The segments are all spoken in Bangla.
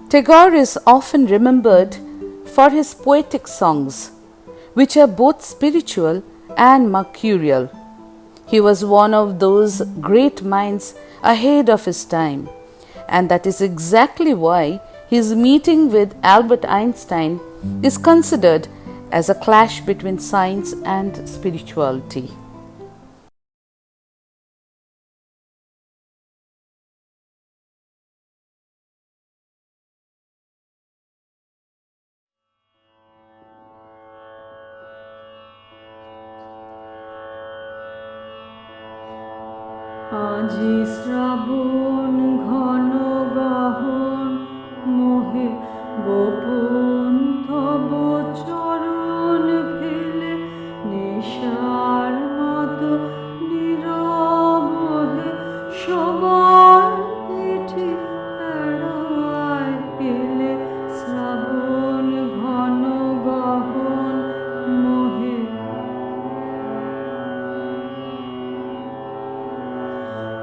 Tagore is often remembered for his poetic songs, which are both spiritual and mercurial. He was one of those great minds ahead of his time, and that is exactly why his meeting with Albert Einstein is considered as a clash between science and spirituality. আজি শ্রাবণ ঘন গহন মোহে গোপন তব চরণ ফেলে নেশার মতো নীরব হে সবার পিঠে এড়ায় পেলে শ্রাবণ ঘন গহন মোহে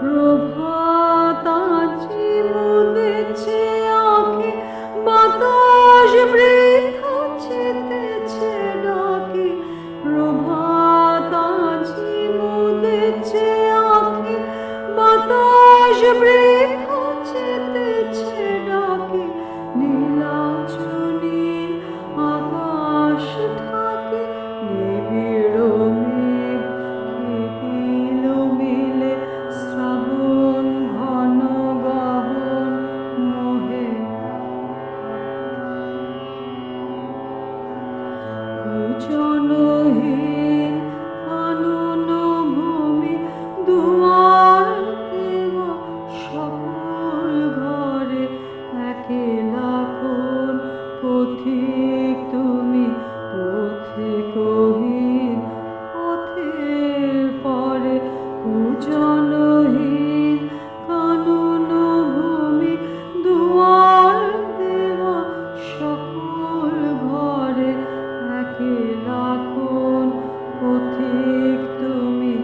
প্রভাত আজি মুদেছে আঁখি বাতাস বৃথা চেতেছে ডাকি প্রভাত আজি মুদেছে আঁখি বাতাস বৃথা চেতেছে ডাকি নীলাচনীর আকাশ ঢাকে নিবিড় মেঘ খেপিল মেলে শ্রাবণ ঘন গহন মোহে কুচনহীন কানন ভূমি দুয়ার দেব সকল ঘরে একেলা কোন পথিক তুমি পথিকহীন পথের পরে কুচনহীন কানন ভূমি দুয়ার দেব সকল ঘরে একেলা কোন পথিক তুমি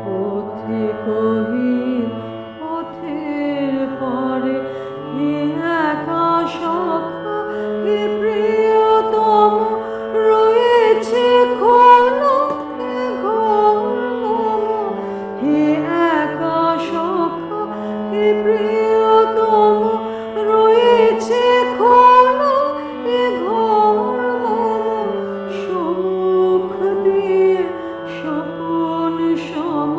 পথিকহীন পথের পরে হে একা সখা হে প্রিয়তম রয়েছে ক্ষণ হে ঘোর মম হে একা সখা হে প্রিয়তম রয়েছে ক্ষণ হে ঘোর মম সম্মুখ দিয়ে স্বপন সম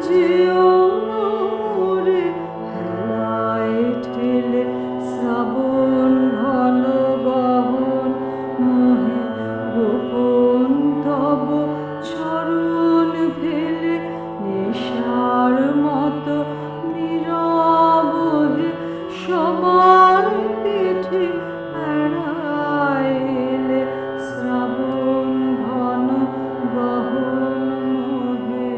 যেও না মোরে হেলায় ঠেলে শ্রাবণ ঘন গহন মোহে গোপন তব চরণ ফেলে নেশার মতো নীরব হে সবার পিঠে এড়ায় এলে শ্রাবণ ঘন গহন মোহে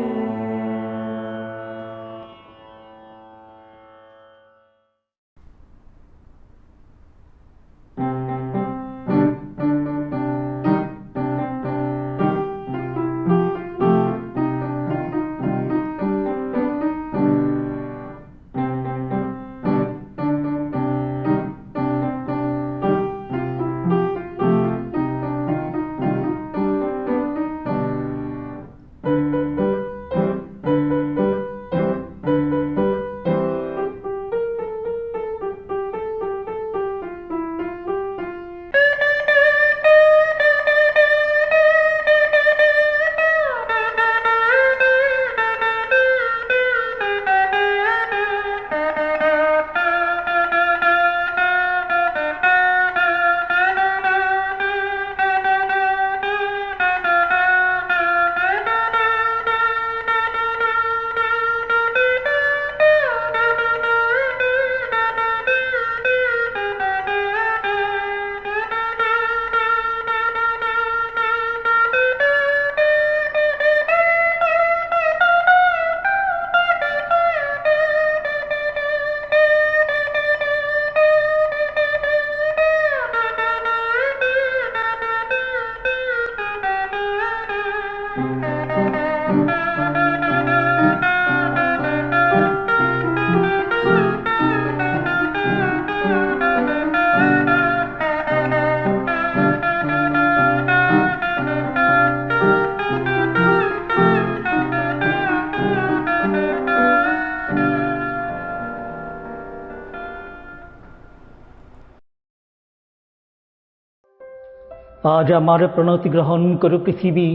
আজ আমার প্রণতি গ্রহণ করো পৃথিবী,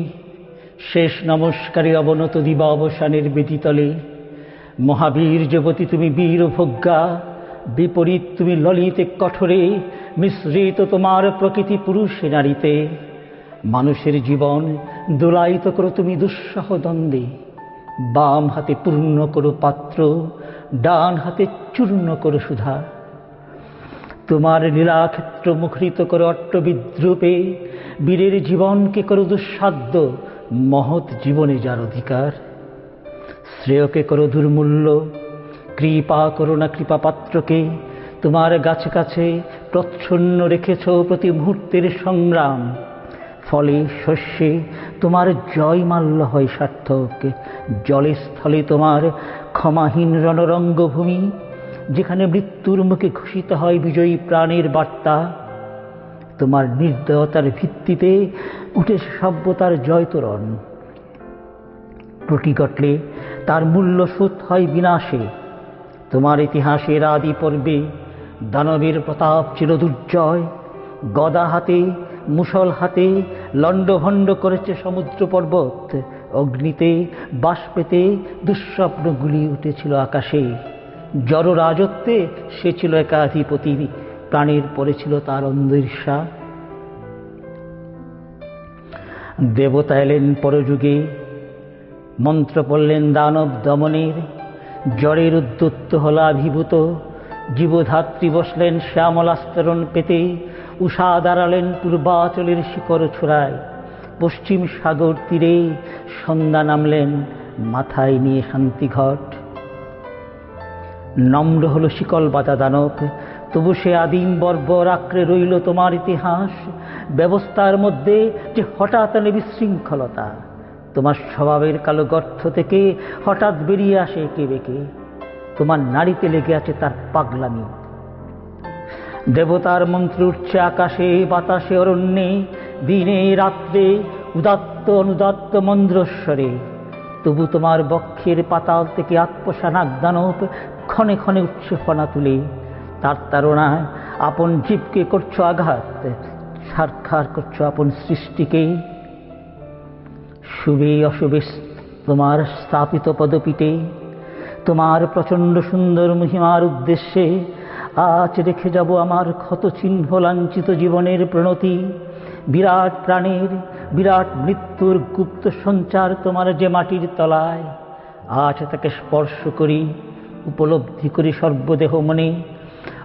শেষ নমস্কারে অবনত দিবা অবসানের বেদিতলে। মহাবীর যুবতী তুমি বীরভোগ্যা, বিপরীত তুমি ললিতে কঠোরে, মিশ্রিত তোমার প্রকৃতি পুরুষে নারীতে। মানুষের জীবন দোলায়িত করো তুমি দুঃসহ দ্বন্দ্বে, বাম হাতে পূর্ণ করো পাত্র, ডান হাতে চূর্ণ করো সুধা। তোমার লীলাক্ষেত্র মুখরিত করো অট্টবিদ্রূপে, বীরের জীবনকে করো দুঃসাধ্য, মহৎ জীবনে যার অধিকার। শ্রেয়কে করো দুর্মূল্য, কৃপা করো না কৃপাপাত্রকে। তোমার কাছে কাছে প্রচ্ছন্ন রেখেছ প্রতি মুহূর্তের সংগ্রাম, ফলে শস্যে তোমার জয়মাল্য হয় সার্থক। জলে স্থলে তোমার ক্ষমাহীন রণরঙ্গভূমি, যেখানে মৃত্যুর মুখে ঘোষিত হয় বিজয়ী প্রাণের বার্তা। তোমার নির্দয়তার ভিত্তিতে উঠেছে সভ্যতার জয়তোরণ, ত্রুটি ঘটলে তার মূল্যশোধ হয় বিনাশে। তোমার ইতিহাসের আদি পর্বে দানবের প্রতাপ ছিল দুর্জয়, গদা হাতে মুষল হাতে লণ্ডভণ্ড করেছে সমুদ্র পর্বত। অগ্নিতে বাষ্পেতে দুঃস্বপ্নগুলি উঠেছিল আকাশে, জড় রাজত্বে সে ছিল একাধিপতি, প্রাণের পরে ছিল তার অন্ধীর্ষা। দেবতা এলেন পরযুগে, মন্ত্র পড়লেন দানব দমনের, জড়ের উদ্যুত্ত হল আবির্ভূত। জীবধাত্রী বসলেন শ্যামলাস্তরণ পেতে, উষা দাঁড়ালেন পূর্বাচলের শিকড় ছোড়ায়। পশ্চিম সাগর তীরে সন্ধ্যা নামলেন মাথায় নিয়ে শান্তিঘট। নম্র হল শিকল বাঁধা দানব, তবু সে আদিম বর্বর আঁকড়ে রইল তোমার ইতিহাস। ব্যবস্থার মধ্যে যে হঠাৎ আনে বিশৃঙ্খলতা, তোমার স্বভাবের কালো গর্ত থেকে হঠাৎ বেরিয়ে আসে একে বেঁকে। তোমার নারীতে লেগে আছে তার পাগলামি। দেবতার মন্ত্র উঠছে আকাশে বাতাসে অরণ্যে, দিনে রাত্রে উদাত্ত অনুদাত্ত মন্দ্রস্বরে। তবু তোমার বক্ষের পাতাল থেকে আত্মসা নাগদানব ক্ষণে ক্ষণে উঠছে ফনা তুলে। তার তাড়নায় আপন জীবকে করছো আঘাত, সাক্ষাৎ করছো আপন সৃষ্টিকে। শুভে অশুভে তোমার স্থাপিত পদপীঠে, তোমার প্রচণ্ড সুন্দর মহিমার উদ্দেশ্যে আজ রেখে যাব আমার ক্ষত চিহ্ন লাঞ্ছিত জীবনের প্রণতি। বিরাট প্রাণের বিরাট মৃত্যুর গুপ্ত সঞ্চার তোমার যে মাটির তলায়, আজ তাকে স্পর্শ করি, উপলব্ধি করি সর্বদেহ মনে।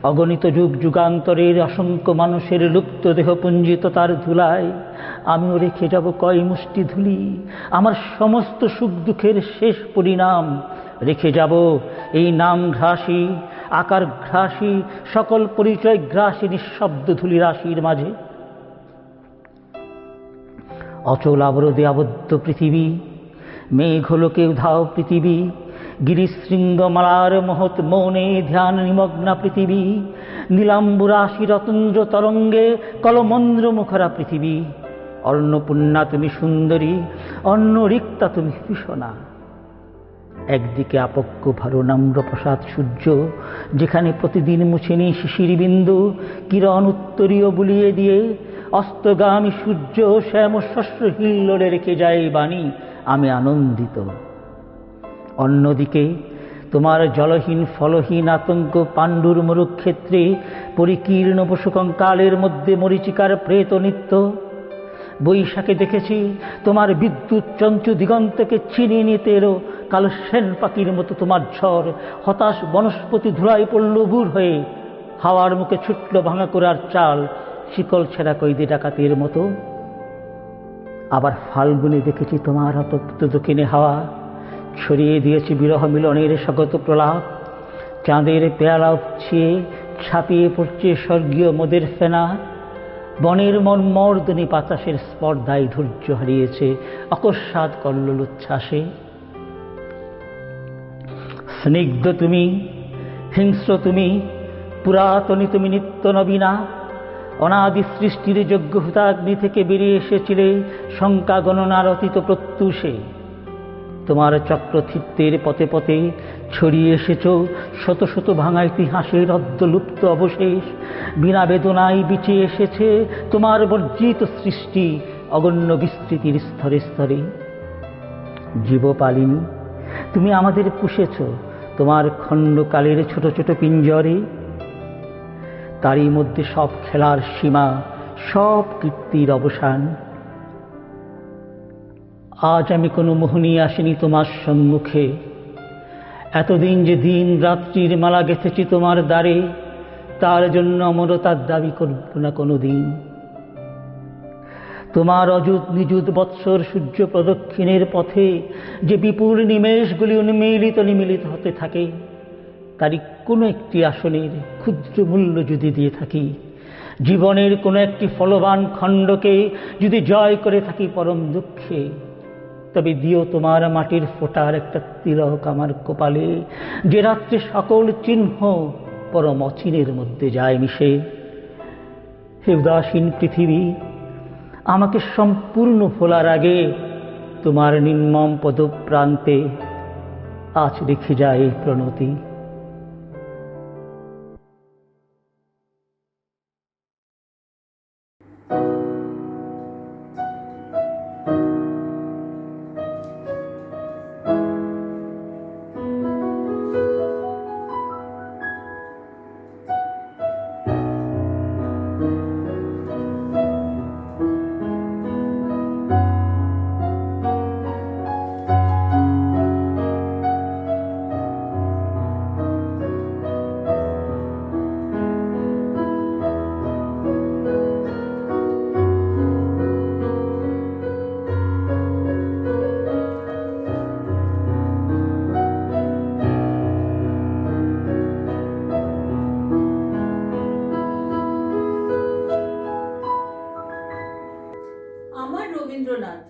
অগণিত যুগ যুগান্তরের অসংখ্য মানুষের লুপ্ত দেহ পুঞ্জিত তার ধুলায় আমিও রেখে যাব কয় মুষ্টি ধুলি। আমার সমস্ত সুখ দুঃখের শেষ পরিণাম রেখে যাব এই নাম ঘ্রাসী আকার ঘ্রাসী সকল পরিচয় গ্রাসী নিঃশব্দ ধুলি রাশির মাঝে। অচল আবরোধে আবদ্ধ পৃথিবী, মেঘলোকে উধাও পৃথিবী, গিরিশৃঙ্গমালার মহৎ মৌনে ধ্যান নিমগ্না পৃথিবী, নীলাম্বুরাশি রতন্দ্র তরঙ্গে কলমন্দ্র মুখরা পৃথিবী। অন্নপূর্ণা তুমি সুন্দরী, অন্ন রিক্তা তুমি ভীষণা। একদিকে আপক্ষ ভারো নম্র প্রসাদ সূর্য, যেখানে প্রতিদিন মুছেনি শিশির বিন্দু কিরণ উত্তরীয় বুলিয়ে দিয়ে। অস্তগামী সূর্য শ্যাম শস্য হিল্লোড়ে রেখে যায় বাণী, আমি আনন্দিত। অন্যদিকে তোমার জলহীন ফলহীন আতঙ্ক পাণ্ডুর মরুক্ষেত্রে পরিকীর্ণ পশুকঙ্কালের মধ্যে মরীচিকার প্রেত নিত্য। বৈশাখে দেখেছি তোমার বিদ্যুৎ চঞ্চু দিগন্তকে ছিনিয়ে নিতে এলো কালো সেন পাখির মতো তোমার ঝড়। হতাশ বনস্পতি ধুলায় পড়ল বুর হয়ে, হাওয়ার মুখে ছুটল ভাঙা করার চাল শিকল ছেঁড়া কইদি ডাকাতের মতো। আবার ফাল্গুনে দেখেছি তোমার অতপ্ত দক্ষিণে হাওয়া ছড়িয়ে দিয়েছে বিরহ মিলনের স্বাগত প্রলাপ। চাঁদের পেয়ালা উপছিয়ে ছাপিয়ে পড়ছে স্বর্গীয় মোদের ফেনা। বনের মর্মর্দনী বাতাসের স্পর্ধায় ধৈর্য হারিয়েছে অকস্মাৎ কল্লোল উচ্ছ্বাসে। স্নিগ্ধ তুমি, হিংস্র তুমি, পুরাতনী তুমি নিত্য নবীনা। অনাদি সৃষ্টির যজ্ঞ হুতাগ্নি থেকে বেরিয়ে এসেছিলে শঙ্কা গণনার অতীত প্রত্যুষে। তোমার চক্রতীর্থের পথে পথে ছড়িয়ে এসেছ শত শত ভাঙা ইতিহাসের অর্ধলুপ্ত অবশেষ। বিনা বেদনায় বিছিয়ে এসেছে তোমার বর্জিত সৃষ্টি অগণ্য বিস্তৃতির স্তরে স্তরে। জীবপালিনী, তুমি আমাদের পুষেছ তোমার খণ্ডকালের ছোট ছোট পিঞ্জরে। তারই মধ্যে সব খেলার সীমা, সব কীর্তির অবসান। আজ আমি কোনো মোহনী আসিনি তোমার সম্মুখে। এতদিন যে দিন রাত্রির মালা গেঁথেছি তোমার দ্বারে, তার জন্য অমরতার দাবি করব না কোনো দিন। তোমার অযুত নিযুত বৎসর সূর্য প্রদক্ষিণের পথে যে বিপুল নিমেষগুলি উন্মিলিত নিমিলিত হতে থাকে, তারই কোনো একটি আসনের ক্ষুদ্র মূল্য যদি দিয়ে থাকি, জীবনের কোনো একটি ফলবান খণ্ডকে যদি জয় করে থাকি পরম দুঃখে, তবে দিও তোমার মাটির ফোঁটার একটা তিলক আমার কপালে, যে রাত্রে সকল চিহ্ন পরম অচিনের মধ্যে যায় মিশে। হে উদাসীন পৃথিবী, আমাকে সম্পূর্ণ ভোলার আগে তোমার নির্মম পদপ্রান্তে আজ রেখে যায় এই প্রণতি। আমার রবীন্দ্রনাথ,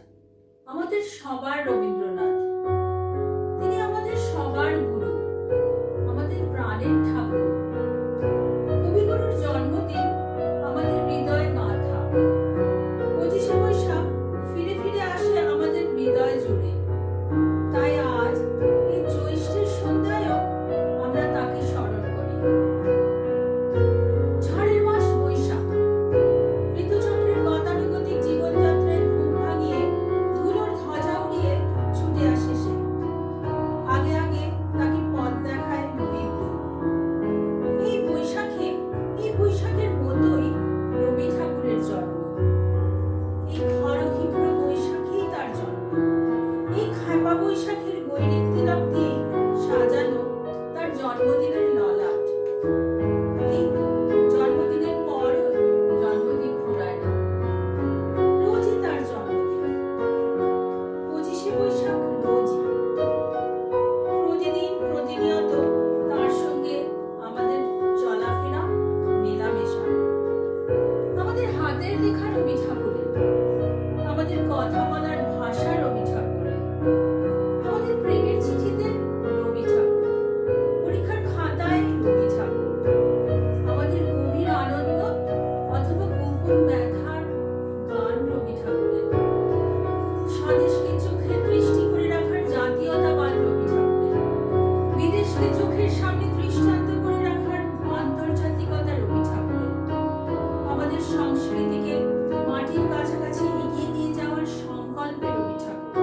আমাদের সবার রবীন্দ্রনাথ, তিনি আমাদের সবার গুরু, আমাদের প্রাণের ঠাকুর। কবিগুরুর জন্মদিন আমাদের হৃদয় গাঁথা। 25শে বৈশাখ ফিরে ফিরে আসে আমাদের হৃদয় জুড়ে। তাই আজ এই জ্যৈষ্ঠের সন্ধ্যায়ও আমরা তাকে স্মরণ করি। ঝড়ের মাস বৈশাখ, ঋতুচক্রের গতানুগতিক জীবনযাত্রায় ঘুম ভাঙিয়ে ধুলোর ধ্বজা উড়িয়ে ছুটে আসে সে। আগে আগে তাকে পথ দেখায় বিদ্যুৎ। এই বৈশাখের মতোই রবি ঠাকুরের জন্ম। এই খরক্ষিপ্র বৈশাখেই তার জন্ম। এই খাপা বৈশাখের গৈরিক তিলক দিয়ে সাজানো তার জন্মদিনের ললাট। এই জন্মদিনের পরও জন্মদিন ঘোরায় না, রোজই তার জন্মদিন। 25শে বৈশাখ রোজই, প্রতিদিন প্রতিনিয়ত তার সঙ্গে আমাদের চলাফেরা, মেলামেশা। আমাদের হাতের লেখা রবি ঠাকুরের, আমাদের কথা বলার ভাষা রবি ঠাকুরের, আমাদের প্রেমের চিঠিতে রবি ঠাকুর, পরীক্ষার খাতায় রবি ঠাকুর, আমাদের গভীর আনন্দ অথবা গোপন ব্যথার গান রবি ঠাকুরের, স্বদেশকে চোখের দৃষ্টি করে রাখার জাতীয়তাবাদ রবি ঠাকুরের, বিদেশকে চোখের সামনে দৃষ্টান্ত করে রাখার আন্তর্জাতিকতা রবি ঠাকুরের, আমাদের সংস্কৃতিকে মাটির কাছাকাছি এগিয়ে নিয়ে যাওয়ার সংকল্পে Rabi Thakur,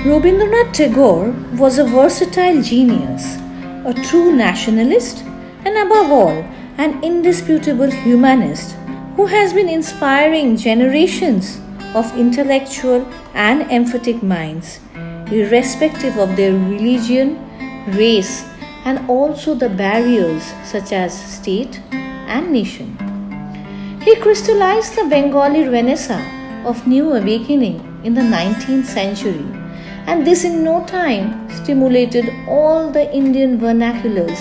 Rabindranath Tagore was a versatile genius, a true nationalist, and above all, an indisputable humanist who has been inspiring generations of intellectual and emphatic minds, irrespective of their religion, race, and also the barriers such as state and nation. He crystallized the Bengali Renaissance of New Awakening in the 19th century, and this in no time stimulated all the Indian vernaculars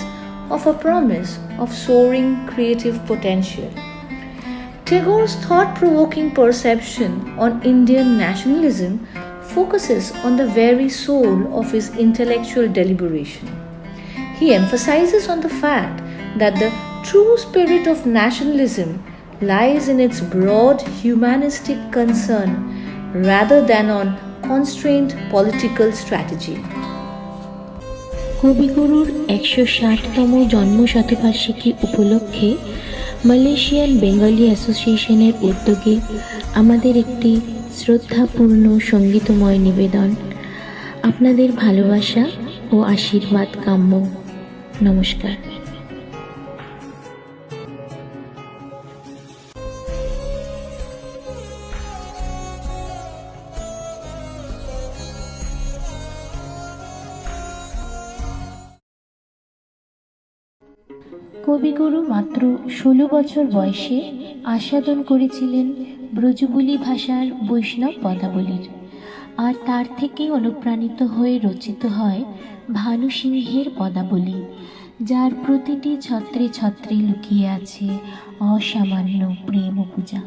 of a promise of soaring creative potential. Tagore's thought-provoking perception on Indian nationalism focuses on the very soul of his intellectual deliberation. He emphasizes on the fact that the true spirit of nationalism lies in its broad humanistic concern rather than on constrained political strategy. কবিগুরুর ১৬০তম জন্মশতবার্ষিকী উপলক্ষে মালয়েশিয়ান বেঙ্গলি অ্যাসোসিয়েশনের উদ্যোগে আমাদের একটি শ্রদ্ধাপূর্ণ সঙ্গীতময় নিবেদন। আপনাদের ভালোবাসা ও আশীর্বাদ কাম্য। নমস্কার। কবিগুরু মাত্র ১৬ বছর বয়সে আস্বাদন করেছিলেন ব্রজবুলি ভাষার বৈষ্ণব পদাবলীর, আর তার থেকেই অনুপ্রাণিত হয়ে রচিত হয় ভানু সিংহের পদাবলী, যার প্রতিটি ছত্রে ছত্রে লুকিয়ে আছে অসামান্য প্রেম ও পূজা।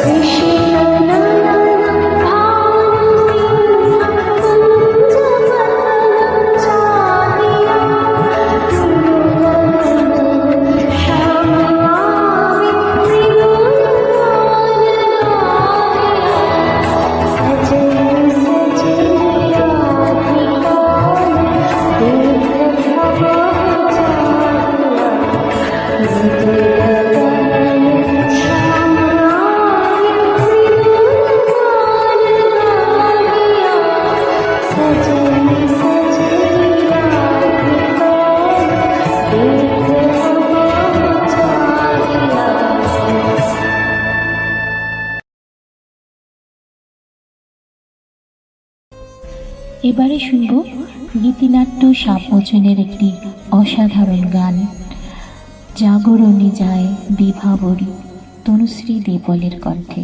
Krishna এবারে শুনব গীতিনাট্য সাপমোচনের একটি অসাধারণ গান, জাগরণে যায় বিভাবরী, তনুশ্রী দেবলের কণ্ঠে।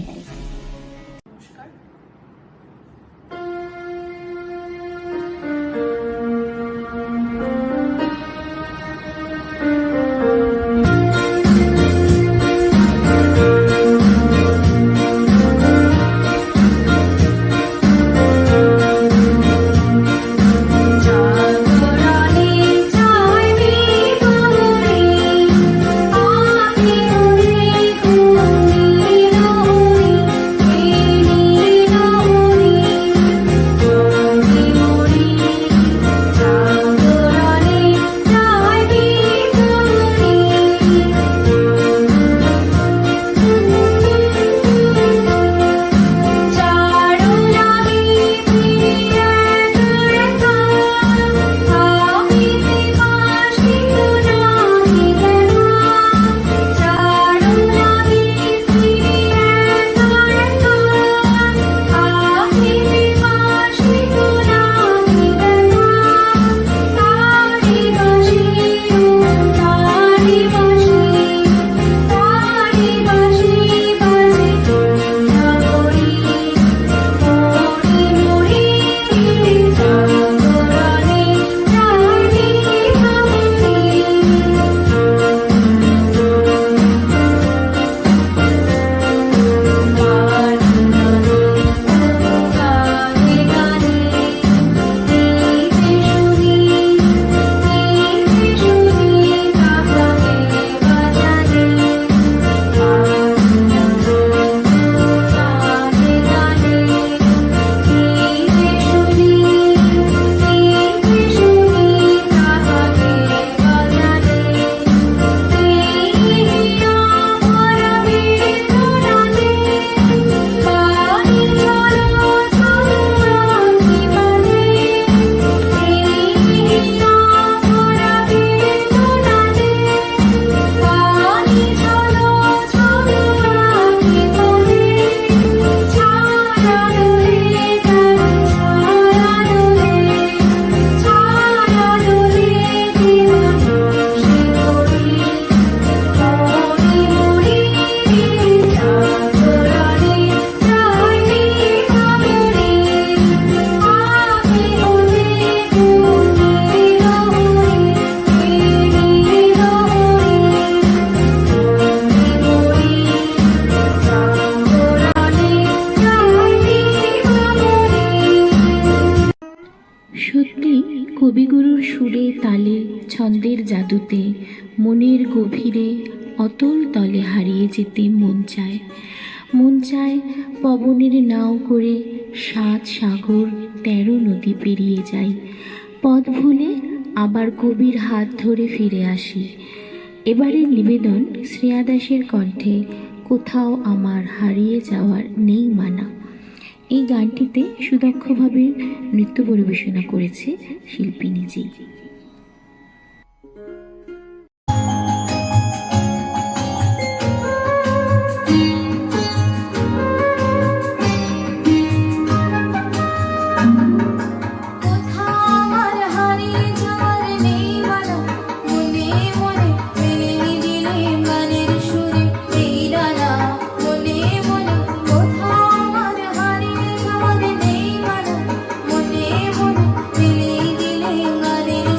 কবিগুরুর সুরে তালে ছন্দের জাদুতে মনের গভীরে অতল তলে হারিয়ে যেতে মন চায় পবনের নাও করে 7 সাগর 13 নদী পেরিয়ে যাই, পথ ভুলে আবার কবির হাত ধরে ফিরে আসি। এবারের নিবেদন শ্রেয়া দাসের কণ্ঠে কোথাও আমার হারিয়ে যাওয়ার নেই মানা। এই গানটিতে সুদক্ষভাবে নৃত্য পরিবেশনা করেছে শিল্পী নিজেই। মনে মনে মিলিয়ে দিলে গানের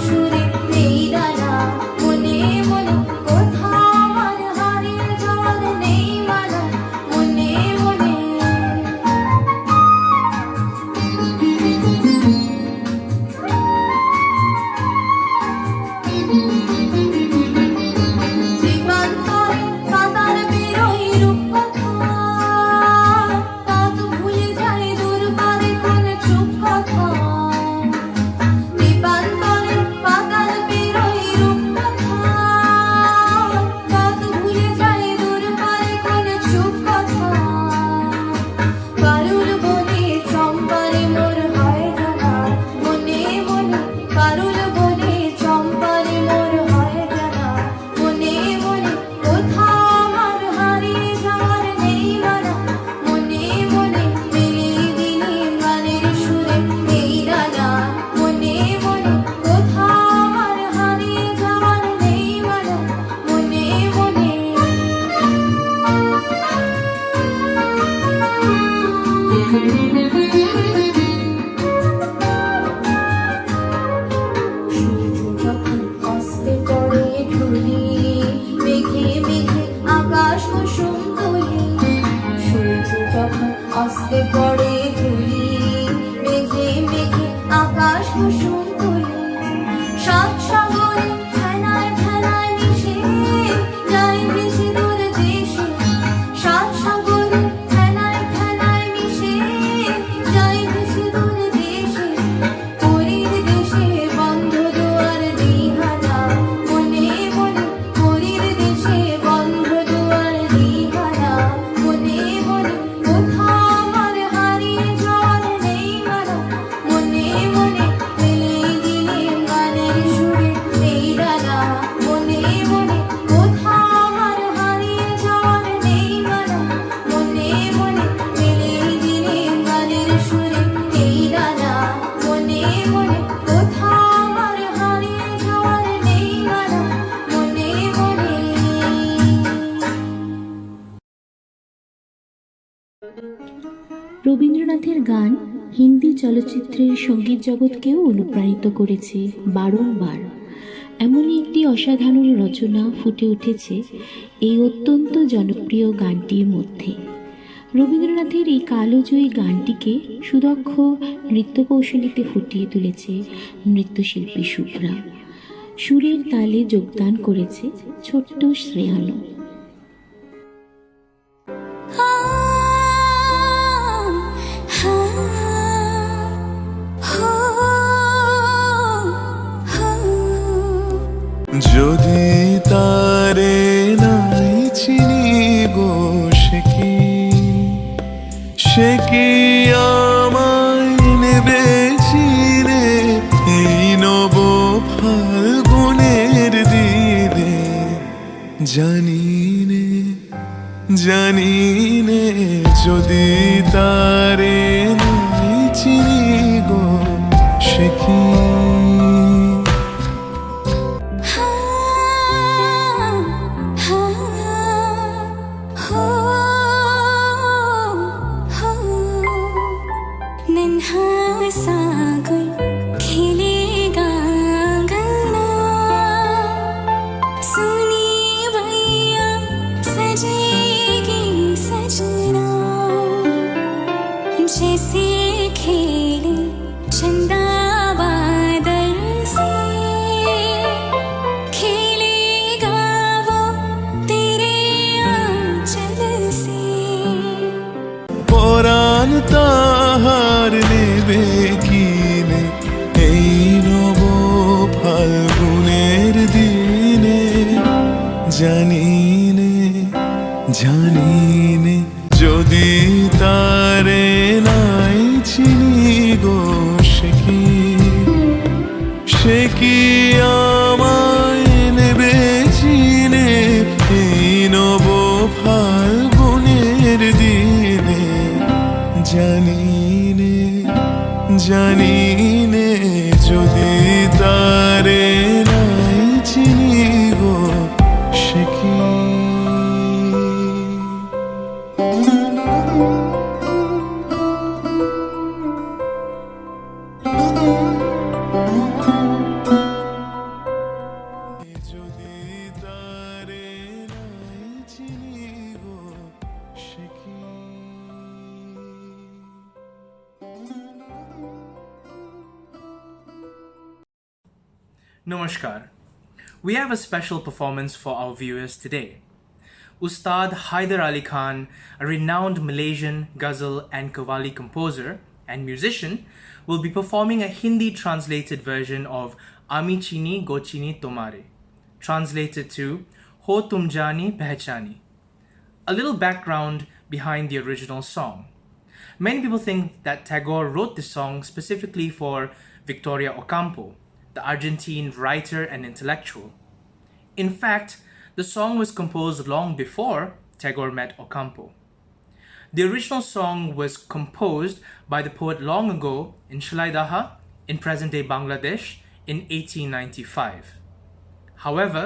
রবীন্দ্রনাথের গান হিন্দি চলচ্চিত্রের সঙ্গীত জগৎকেও অনুপ্রাণিত করেছে বারংবার। এমনই একটি অসাধারণ রচনা ফুটে উঠেছে এই অত্যন্ত জনপ্রিয় গানটির মধ্যে। রবীন্দ্রনাথের এই কালোজয়ী গানটিকে সুদক্ষ নৃত্যকৌশলীতে ফুটিয়ে তুলেছে নৃত্যশিল্পী শুভ্রা। সুরের তালে যোগদান করেছে ছোট্ট শ্রেয়ানু। যদি তারে নাই চিনিব সে কি আমায় নেবে চিনে এই নব ফাল্গুনের দিনে। জানিনে যদি তারে নাই চিনিব সে কি जैसे खेले चंदा बादल से खेलेगा वो तेरे आंचल से। পরাণ তাহার নেবে কিনে এই নব ফাল্গুনের দিনে। জানিনে যদি তারে নাই চিনি গো সে কি আমায় নেবে চিনে এই নব ফাল্গুনের দিনে। জানিনে যদি তারে নাই চিনি গো সে কি। Namaskar. We have a special performance for our viewers today. Ustad Haider Ali Khan, a renowned Malaysian ghazal and qawwali composer and musician, will be performing a Hindi translated version of Ami Chini Go Chini Tomare, translated to Ho Tum Jani Pehchani. A little background behind the original song. Many people think that Tagore wrote this song specifically for Victoria Ocampo, the Argentine writer and intellectual. In fact, the song was composed long before Tagore met Ocampo. The original song was composed by the poet long ago in Shalaidaha, in present-day Bangladesh, in 1895. However,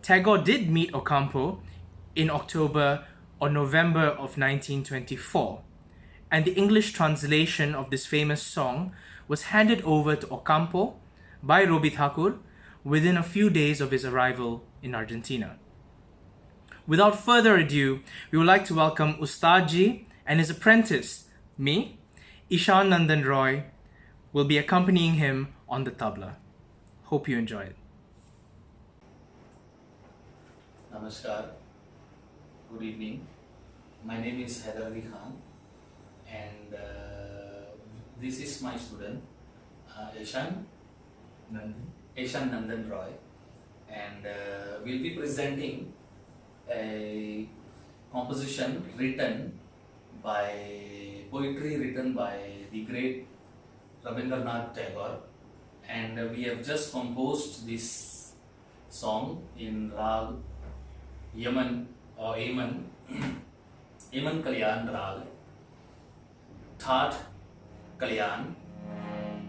Tagore did meet Ocampo in October or November of 1924, and the English translation of this famous song was handed over to Ocampo by Robi Thakur within a few days of his arrival in Argentina. Without further ado, we would like to welcome Ustad Ji and his apprentice, me, Ishan Nandan Roy, will be accompanying him on the tabla. Hope you enjoy it. Namaskar, good evening. My name is Haider Ali Khan, and this is my student, Ishan Nandan Roy, and we'll be presenting a composition poetry written by the great Rabindranath Tagore, and we have just composed this song in Rag Yaman or Aman Kalyan Rag, Thaat Kalyan,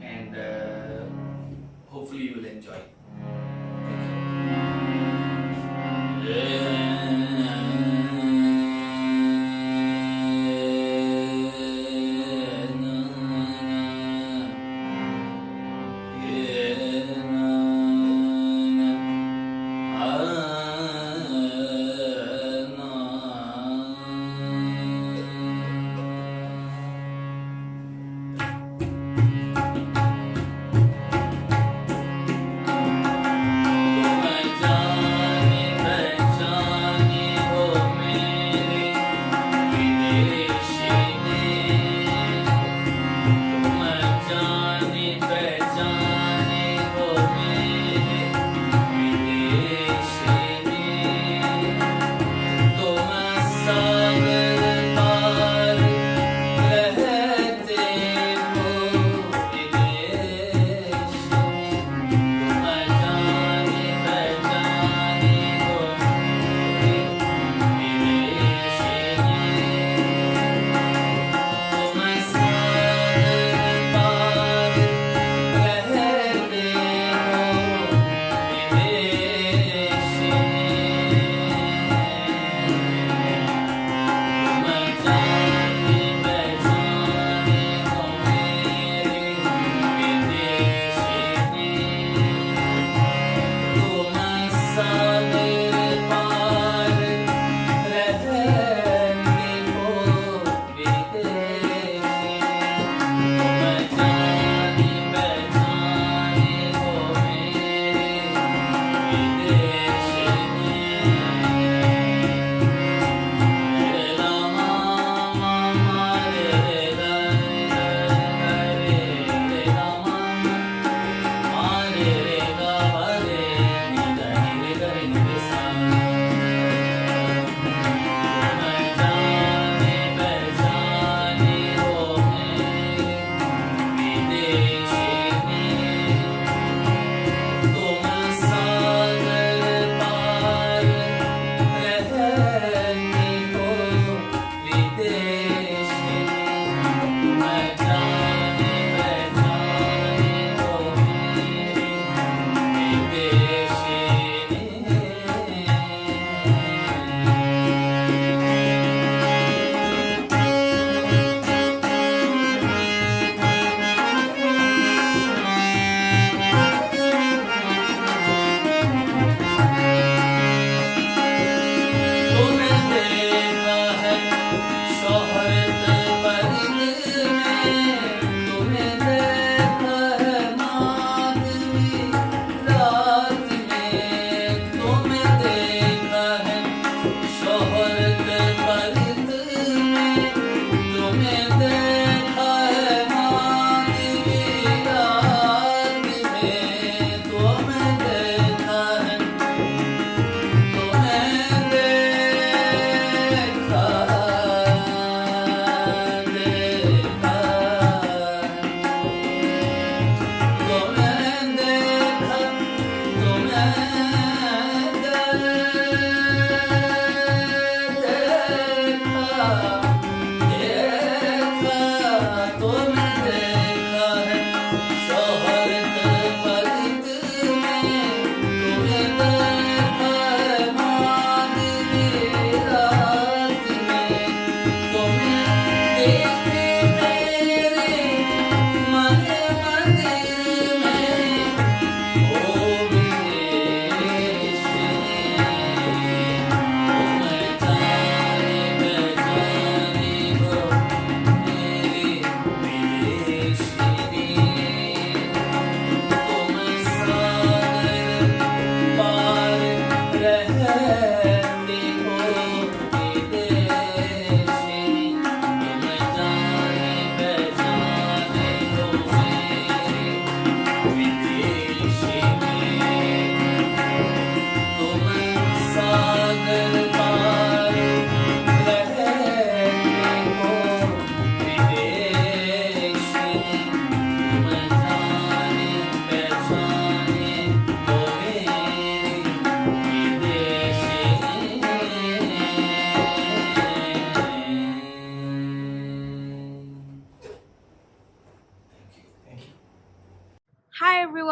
and hopefully you will enjoy. Thank you.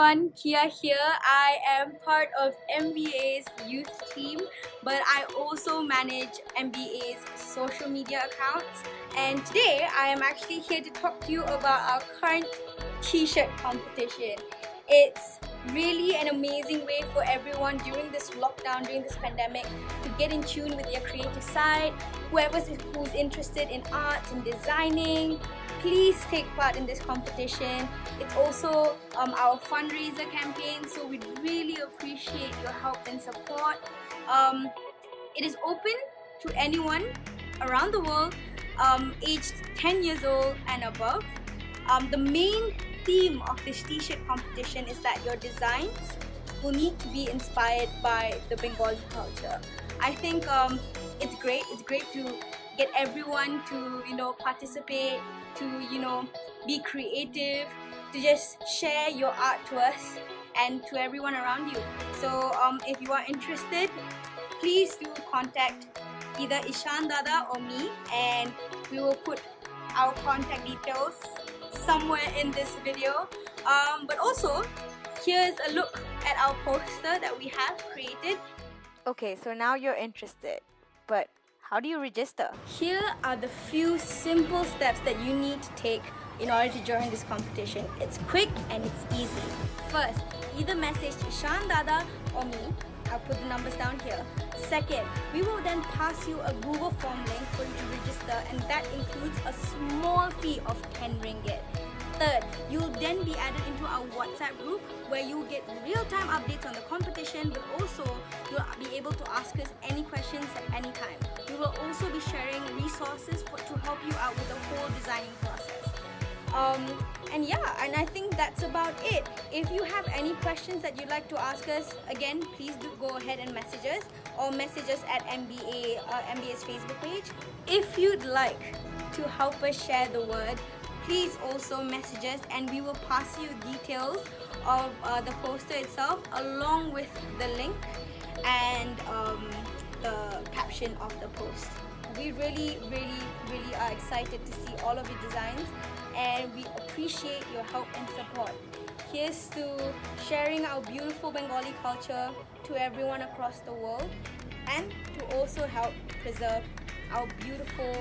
everyone, Kia here. I am part of MBA's youth team, but I also manage MBA's social media accounts. And today I am actually here to talk to you about our current t-shirt competition. It's really an amazing way for everyone during this lockdown, during this pandemic, to get in tune with their creative side. Who's interested in arts and designing, please take part in this competition. It's also our fundraiser campaign, so we'd really appreciate your help and support. It is open to anyone around the world, aged 10 years old and above. The main theme of this t-shirt competition is that your designs will need to be inspired by the Bengali culture. I think it's great to get everyone to participate, to be creative, to just share your art to us and to everyone around you. So if you are interested, please do contact either Ishan Dada or me, and we will put our contact details somewhere in this video. But also, here's a look at our poster that we have created. Okay, so now you're interested, but how do you register? Here are the few simple steps that you need to take in order to join this competition. It's quick and it's easy. First, either message Ishan Dada or me. I'll put the numbers down here. Second, we will then pass you a Google form link for you to register, and that includes a small fee of 10 ringgit. Third, you'll then be added into our WhatsApp group where you'll get real-time updates on the competition, but also you'll be able to ask us any questions at any time. We will also be sharing resources to help you out with the whole designing process. And I think that's about it. If you have any questions that you'd like to ask us, again, please do go ahead and message us, or message us at MBA's Facebook page. If you'd like to help us share the word, please also message us, and we will pass you details of the poster itself along with the link and the caption of the post. We really are excited to see all of your designs, and we appreciate your help and support. Here's to sharing our beautiful Bengali culture to everyone across the world, and to also help preserve our beautiful,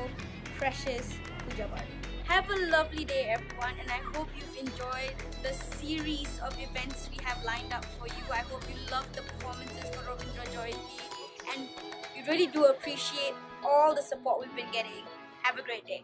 precious Puja Bari. Have a lovely day, everyone, and I hope you've enjoyed the series of events we have lined up for you. I hope you loved the performances for Rabindra Jayanti, and we really do appreciate all the support we've been getting. Have a great day.